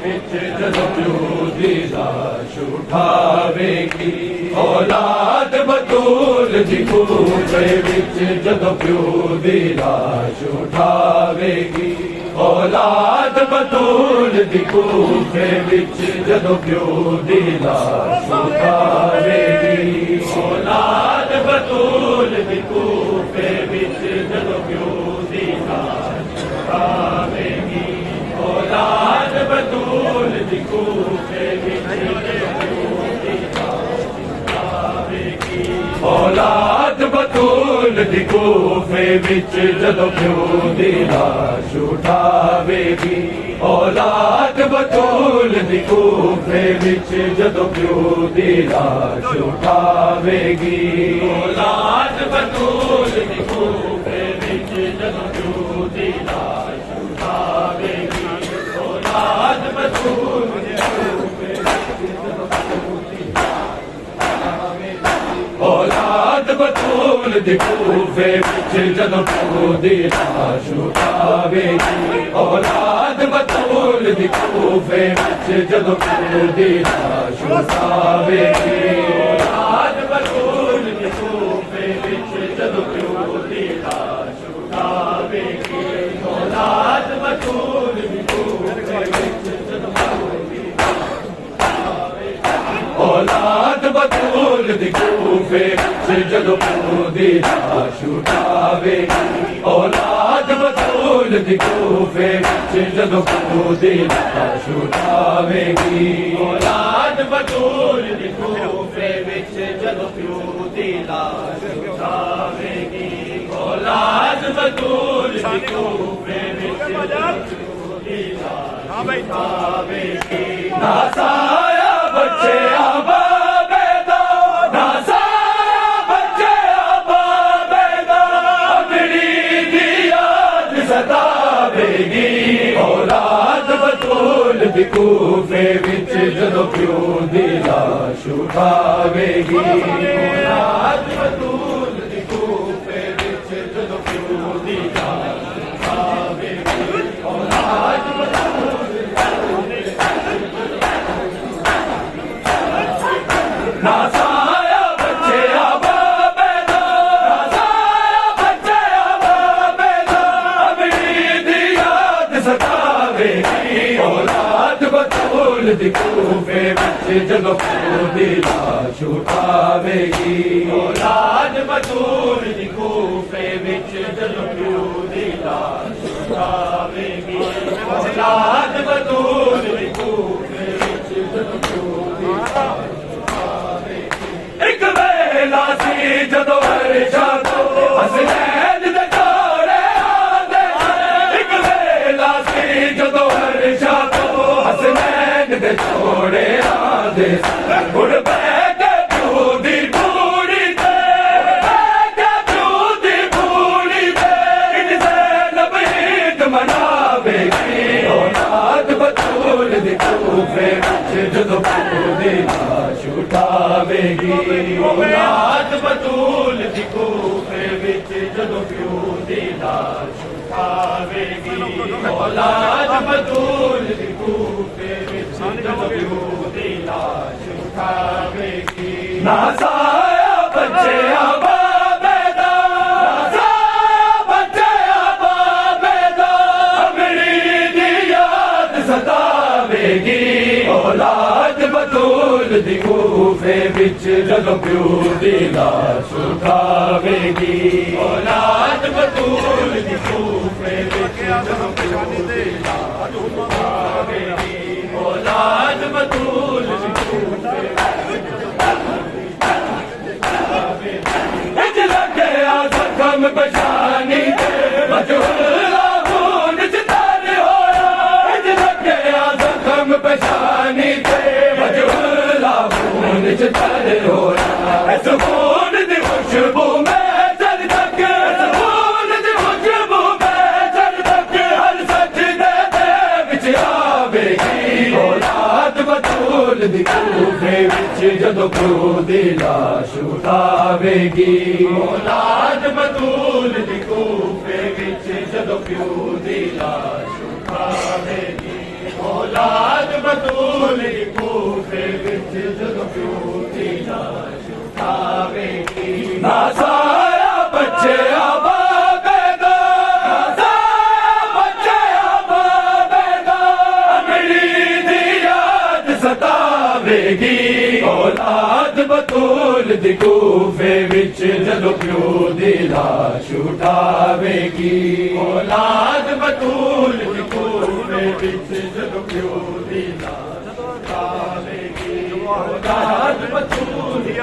विच जदों प्यो दी लाश उठावेगी। औलाद बतूल दी कूफे विच जदों प्यो दी लाश उठावेगी। औलाद बतूल दी कूफे विच जदों प्यो दी लाश उठावेगी। औलाद बतूल दी कूफे विच जदों प्यो दी लाश उठावेगी। औलाद बतूल दी कूफे विच जदों प्यो दी लाश उठावेगी। औलाद बतूल दी कूफे विच जदों प्यो दी लाश उठावेगी। औलाद बतूल दी कूफे विच जदों प्यो दी लाश उठावेगी। औलाद बतूल दी कूफे विच जदों प्यो दी लाश उठावेगी। औलाद बतूल दी कूफे विच जदों प्यो दी औलाद बतूल दी कूफे विच जदों प्यो दी लाश उठावेगी। औलाद बतूल दी कूफे विच जदों प्यो दी लाश उठावेगी। औलाद बतूल दी कूफे विच जदों प्यो दी लाश उठावेगी। औलाद बतूल दी कूफे विच जदों प्यो दी औलाद बतूल दी कूफे विच जदों प्यो दी लाश उठावेगी। औलाद बतूल दी कूफे विच जदों प्यो दी लाश उठावेगी। औलाद बतूल दी कूफे विच जदों प्यो दी लाश उठावेगी। औलाद बतूल दी कूफे विच जदों प्यो दी लाश उठावेगी। नासाया बच्चे आबाबे दो, नासाया बच्चे आबाबे दो, अगड़ी दी याद सतावेगी। औलाद बतूल दी कूफे विच जदों प्यो दी लाश उठावेगी। औलाद बतूल दी कूफे विच जदों प्यो दी लाश उठावेगी। औलाद बतूल नासाया बच्चे आबाबे दो, नासाया बच्चे आबाबे दो, अबड़ी दी याद सतावेगी। औलाद बतूल दी कूफे विच जदों प्यो दी लाश उठावेगी। औलाद बतूल दी कूफे विच जदों प्यो दी लाश उठावेगी। औलाद बतूल दी कूफे विच जदों प्यो दी लाश एक वेला सी जदों वर्षा तो हसनैन दे जोड़े आंदे। एक वेला सी जदों वर्षा तो हसनैन दे जोड़े आंदे। उड़ बैठे प्यो दी बूढ़ी ते, बैठे प्यो दी बूढ़ी ते, ज़ैनब ईद मनावेगी। औलाद बतूल दी कूफे विच जदों प्यो दी लाश उठावेगी। औलाद बतूल दी कूफे विच जदों प्यो दी लाश उठावेगी। औलाद बतूल दी कूफे विच जदों प्यो दी लाश उठावेगी। नासाया बच्चे आबाबे दो, नासाया बच्चे आबाबे दो, अगड़ी दी याद सतावेगी। औलाद बतूल दी कूफे विच जदों प्यो दी लाश उठावेगी। औलाद बतूल दी कूफे विच जदों प्यो दी लाश उठावेगी। औलाद बतूल दी कूफे विच लगे जख्म पछानी ते मजहूला खून च तर होया। इज लगे जख्म पछानी ते मजहूला खून च तर होया। इस खून दी खुशबू में चल तक, इस खून दी खुशबू में चल तक, हर सजदे दे विच आवेगी। औलाद बतूल दी कूफे विच जदों प्यो दी लाश उठावेगी। औलाद बतूल दी कूफे विच जदों प्यो दी लाश उठावेगी। औलाद छुटावेगी औलाद बतूल दी कूफे विच जदों प्यो दी लाश उठावेगी औलाद बतूल दी कूफे विच जदों प्यो दी लाश उठावेगी औलाद बतूल दी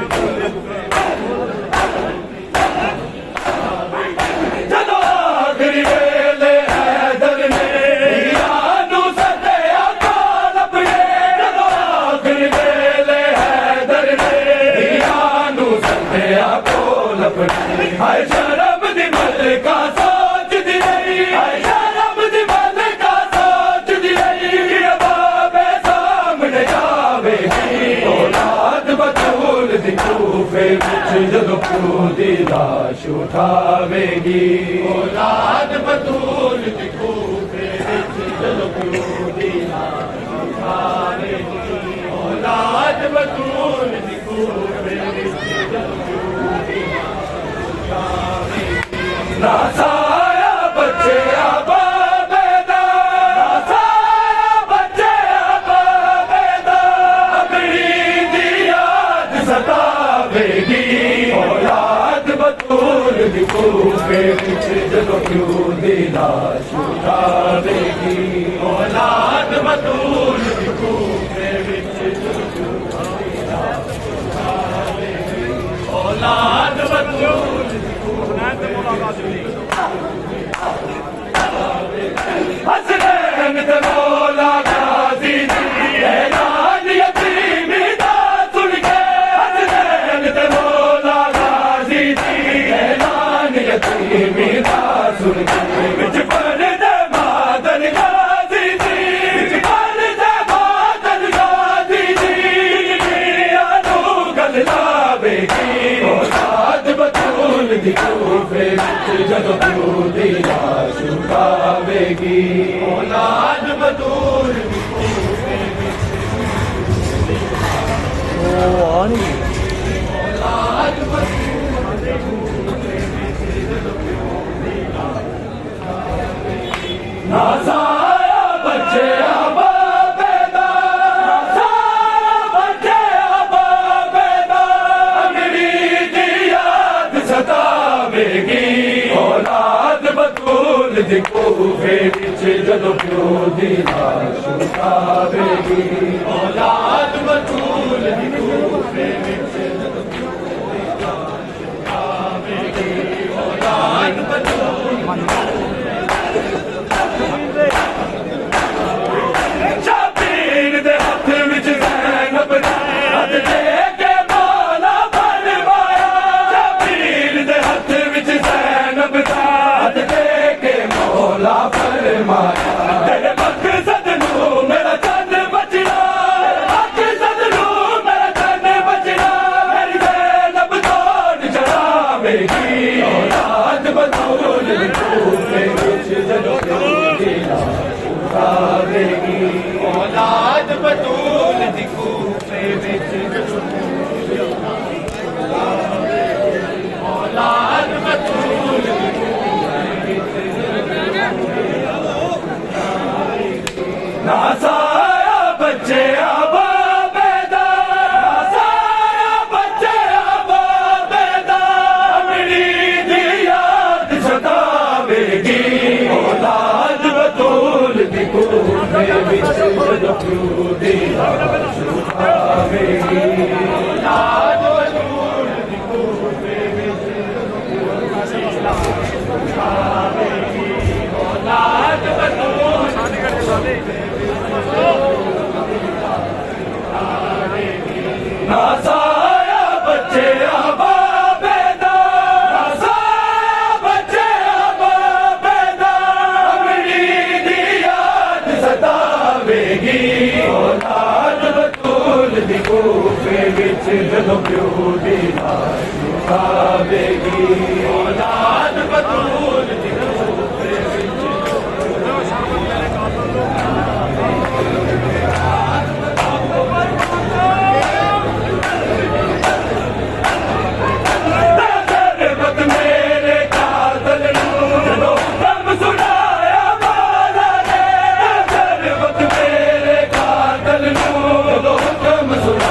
जदों आखिरी वेले हैदर ने हीरानू सद्दिया कोल अपने जदों आखिरी वेले हैदर ने हीरानू सद्दिया कोल अपने हाय शर्म दी मलका सोचदी रही हाय शर्म दी मलका सोचदी रही कि बाबे सामने जावेगी औलाद बतूल दी कूफे विच जदों प्यो दी लाश उठावेगी औलाद बतूल दी कूफे विच जदों प्यो दी लाश उठावेगी औलाद बतूल दी कूफे विच जदों प्यो दी लाश उठावेगी ना साया बच्चे आबाबेदा ना साया बच्चे आबाबेदा अपनी दी याद सतावेगी औलाद बतूल दी कूफे विच जदों प्यो दी लाश उठावेगी औलाद बतूल दी कूफे विच जदों प्यो दी लाश उठावेगी औलाद बतूल दी हसनैन ते मौला गाज़ी दी ऐलान यतीमी दा सुन के हसनैन ते मौला गाज़ी दी ऐलान यतीमी दा सुन के विच पढ़दे मादन गाज़ी दी विच पढ़दे मादन गाज़ी दी आनू गल लावेगी औलाद बतूल दी कूफे विच जदों प्यो दी लाश उठावेगी औलाद बतूल दी कूफे विच औलाद बतूल दी कूफे विच जदों प्यो दी लाश उठावेगी ना साया बच्चे आबाबेदा ना साया बच्चे आबाबेदा अगली दी याद सतावेगी औलाद बतूल दी कूफे विच जदों प्यो दी लाश उठावेगी औलाद बतूल दी कूफे विच जदों प्यो दी लाश उठावेगी औलाद बतूल शबीर दे हथ विच ज़ैनब दा हथ दे के मौला फरमाया शबीर दे हथ विच ज़ैनब दा हथ दे के मौला फरमाया तेरे मकसद नू मेरा चंद बचना मकसद नू मेरा चंद बचना मेरी ज़ैनब तोड़ चढ़ावेगी औलाद बतूल दी कूफे विच जदों प्यो दी लाश उठावेगी औलाद बतूल दी कूफे विच जदों प्यो दी लाश उठावेगी औलाद बतूल दी कूफे विच ना साया बच्चे आबाबेदा ना साया बच्चे आबाबेदा अपनी दी याद सतावेगी औलाद बतूल दी कूफे विच जदों प्यो दी लाश उठावेगी औलाद बतूल दी कूफे विच जदों प्यो दी लाश उठावेगी औलाद बतूल ना साया बच्चे आबाबेदा ना साया बच्चे आबाबेदा अपनी दी याद सतावेगी औलाद बतूल दी कूफे विच जदों प्यो दी लाश उठावेगी औलाद बतूल दी कूफे विच हुक्म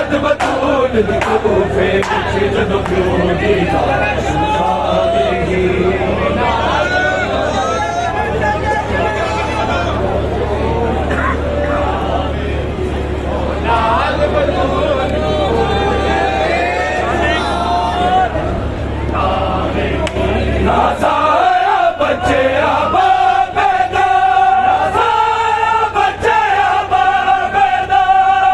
ਰਾਤ ਬਤੂਲ ਦੀ ਕੋਫੇ ਵਿੱਚ ਜਦੋਂ ਪਿਓ ਦੀ ਲਾਸ਼ ਆਵੇਗੀ ਨਾ ਸਾਰਾ ਬੱਚਿਆ ਬਾਬੇ ਦਾ ਨਾ ਸਾਰਾ ਬੱਚਿਆ ਬਾਬੇ ਦਾ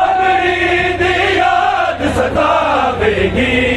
ਅਮਰੀ ਦੀ ਯਾਦ ਸਤਾਵੇਗੀ